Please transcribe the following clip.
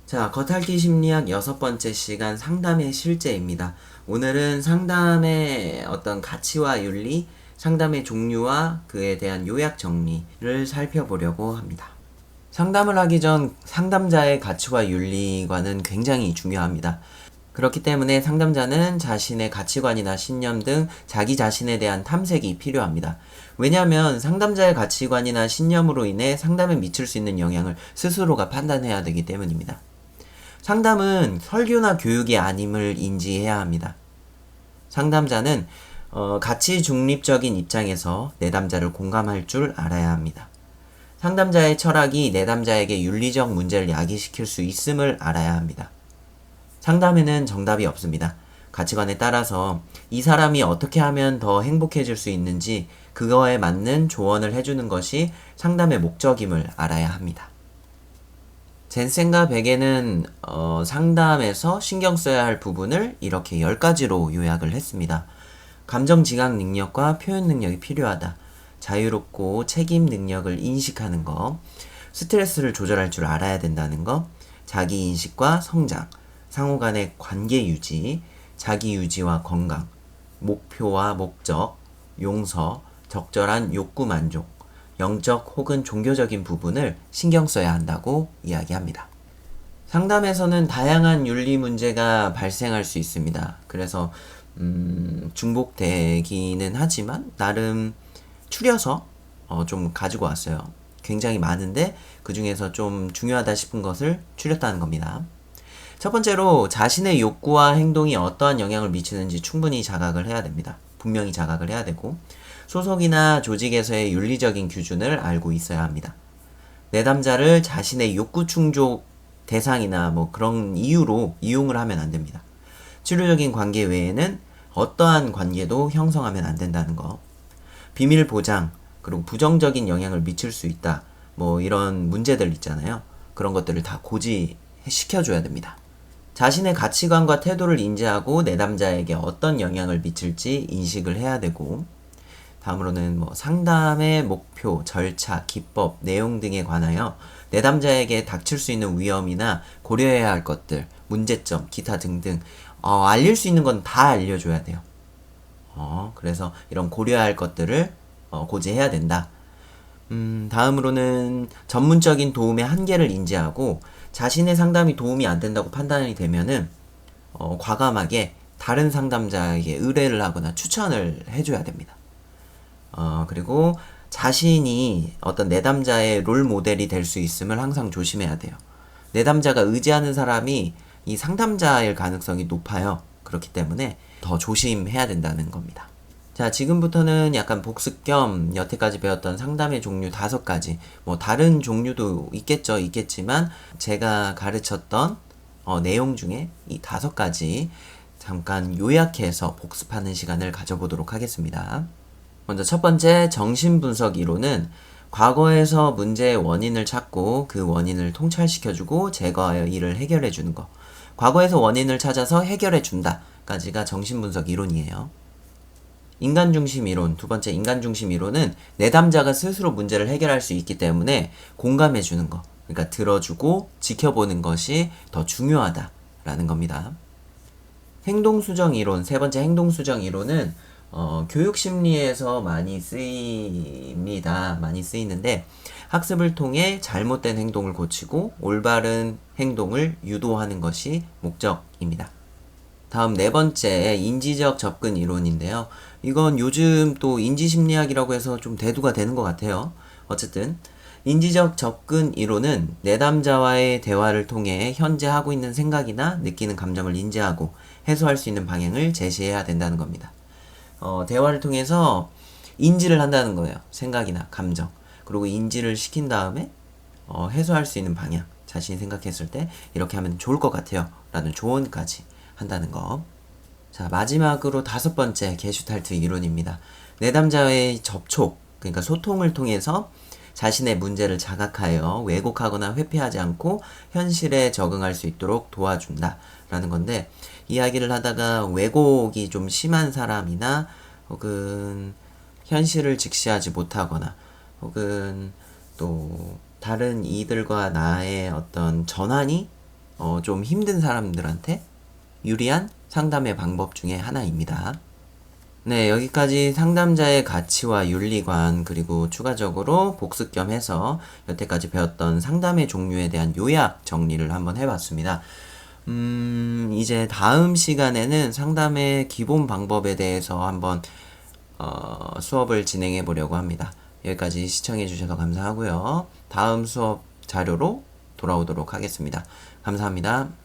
자, 겉핥기 심리학 6번째 시간 상담의 실제입니다. 오늘은 상담의 어떤 가치와 윤리, 상담의 종류와 그에 대한 요약 정리를 살펴보려고 합니다. 상담을 하기 전 상담자의 가치와 윤리관은 굉장히 중요합니다. 그렇기 때문에 상담자는 자신의 가치관이나 신념 등 자기 자신에 대한 탐색이 필요합니다. 왜냐하면 상담자의 가치관이나 신념으로 인해 상담에 미칠 수 있는 영향을 스스로가 판단해야 되기 때문입니다. 상담은 설교나 교육이 아님을 인지해야 합니다. 상담자는 가치 중립적인 입장에서 내담자를 공감할 줄 알아야 합니다. 상담자의 철학이 내담자에게 윤리적 문제를 야기시킬 수 있음을 알아야 합니다. 상담에는 정답이 없습니다. 가치관에 따라서 이 사람이 어떻게 하면 더 행복해질 수 있는지 그거에 맞는 조언을 해주는 것이 상담의 목적임을 알아야 합니다. 젠센과 베게는 상담에서 신경 써야 할 부분을 이렇게 10가지로 요약을 했습니다. 감정 지각 능력과 표현 능력이 필요하다. 자유롭고 책임 능력을 인식하는 것, 스트레스를 조절할 줄 알아야 된다는 것, 자기 인식과 성장, 상호 간의 관계 유지, 자기 유지와 건강, 목표와 목적, 용서, 적절한 욕구 만족, 영적 혹은 종교적인 부분을 신경 써야 한다고 이야기합니다. 상담에서는 다양한 윤리 문제가 발생할 수 있습니다. 그래서 중복되기는 하지만 나름 추려서 좀 가지고 왔어요. 굉장히 많은데 그 중에서 좀 중요하다 싶은 것을 추렸다는 겁니다. 첫 번째로 자신의 욕구와 행동이 어떠한 영향을 미치는지 충분히 자각을 해야 됩니다. 분명히 자각을 해야 되고 소속이나 조직에서의 윤리적인 기준을 알고 있어야 합니다. 내담자를 자신의 욕구 충족 대상이나 뭐 그런 이유로 이용을 하면 안 됩니다. 치료적인 관계 외에는 어떠한 관계도 형성하면 안 된다는 거. 비밀 보장, 그리고 부정적인 영향을 미칠 수 있다. 뭐 이런 문제들 있잖아요. 그런 것들을 다 고지시켜줘야 됩니다. 자신의 가치관과 태도를 인지하고 내담자에게 어떤 영향을 미칠지 인식을 해야 되고, 다음으로는 뭐 상담의 목표, 절차, 기법, 내용 등에 관하여 내담자에게 닥칠 수 있는 위험이나 고려해야 할 것들, 문제점, 기타 등등 알릴 수 있는 건 다 알려줘야 돼요. 그래서 이런 고려해야 할 것들을 고지해야 된다. 다음으로는 전문적인 도움의 한계를 인지하고 자신의 상담이 도움이 안 된다고 판단이 되면은 과감하게 다른 상담자에게 의뢰를 하거나 추천을 해줘야 됩니다. 그리고 자신이 어떤 내담자의 롤 모델이 될 수 있음을 항상 조심해야 돼요. 내담자가 의지하는 사람이 이 상담자일 가능성이 높아요. 그렇기 때문에 더 조심해야 된다는 겁니다. 자, 지금부터는 약간 복습 겸 여태까지 배웠던 상담의 종류 5가지, 뭐 다른 종류도 있겠지만 제가 가르쳤던 내용 중에 이 5가지 잠깐 요약해서 복습하는 시간을 가져보도록 하겠습니다. 먼저 첫 번째 정신분석 이론은 과거에서 문제의 원인을 찾고 그 원인을 통찰시켜주고 제거하여 이를 해결해주는 거. 과거에서 원인을 찾아서 해결해준다 까지가 정신분석 이론이에요. 인간중심 이론, 두 번째 인간중심 이론은 내담자가 스스로 문제를 해결할 수 있기 때문에 공감해주는 거, 그러니까 들어주고 지켜보는 것이 더 중요하다라는 겁니다. 행동수정 이론, 세 번째 행동수정 이론은 교육심리에서 많이 쓰입니다. 많이 쓰이는데 학습을 통해 잘못된 행동을 고치고 올바른 행동을 유도하는 것이 목적입니다. 다음 네 번째 인지적 접근 이론인데요. 이건 요즘 또 인지심리학이라고 해서 좀 대두가 되는 것 같아요. 어쨌든 인지적 접근 이론은 내담자와의 대화를 통해 현재 하고 있는 생각이나 느끼는 감정을 인지하고 해소할 수 있는 방향을 제시해야 된다는 겁니다. 대화를 통해서 인지를 한다는 거예요. 생각이나 감정. 그리고 인지를 시킨 다음에 해소할 수 있는 방향. 자신이 생각했을 때 이렇게 하면 좋을 것 같아요. 라는 조언까지 한다는 거. 자, 마지막으로 5번째 게슈탈트 이론입니다. 내담자의 접촉, 그러니까 소통을 통해서 자신의 문제를 자각하여 왜곡하거나 회피하지 않고 현실에 적응할 수 있도록 도와준다 라는 건데, 이야기를 하다가 왜곡이 좀 심한 사람이나 혹은 현실을 직시하지 못하거나 혹은 또 다른 이들과 나의 어떤 전환이 좀 힘든 사람들한테 유리한 상담의 방법 중에 하나입니다. 네, 여기까지 상담자의 가치와 윤리관, 그리고 추가적으로 복습 겸 해서 여태까지 배웠던 상담의 종류에 대한 요약 정리를 한번 해봤습니다. 이제 다음 시간에는 상담의 기본 방법에 대해서 한번 수업을 진행해 보려고 합니다. 여기까지 시청해 주셔서 감사하고요. 다음 수업 자료로 돌아오도록 하겠습니다. 감사합니다.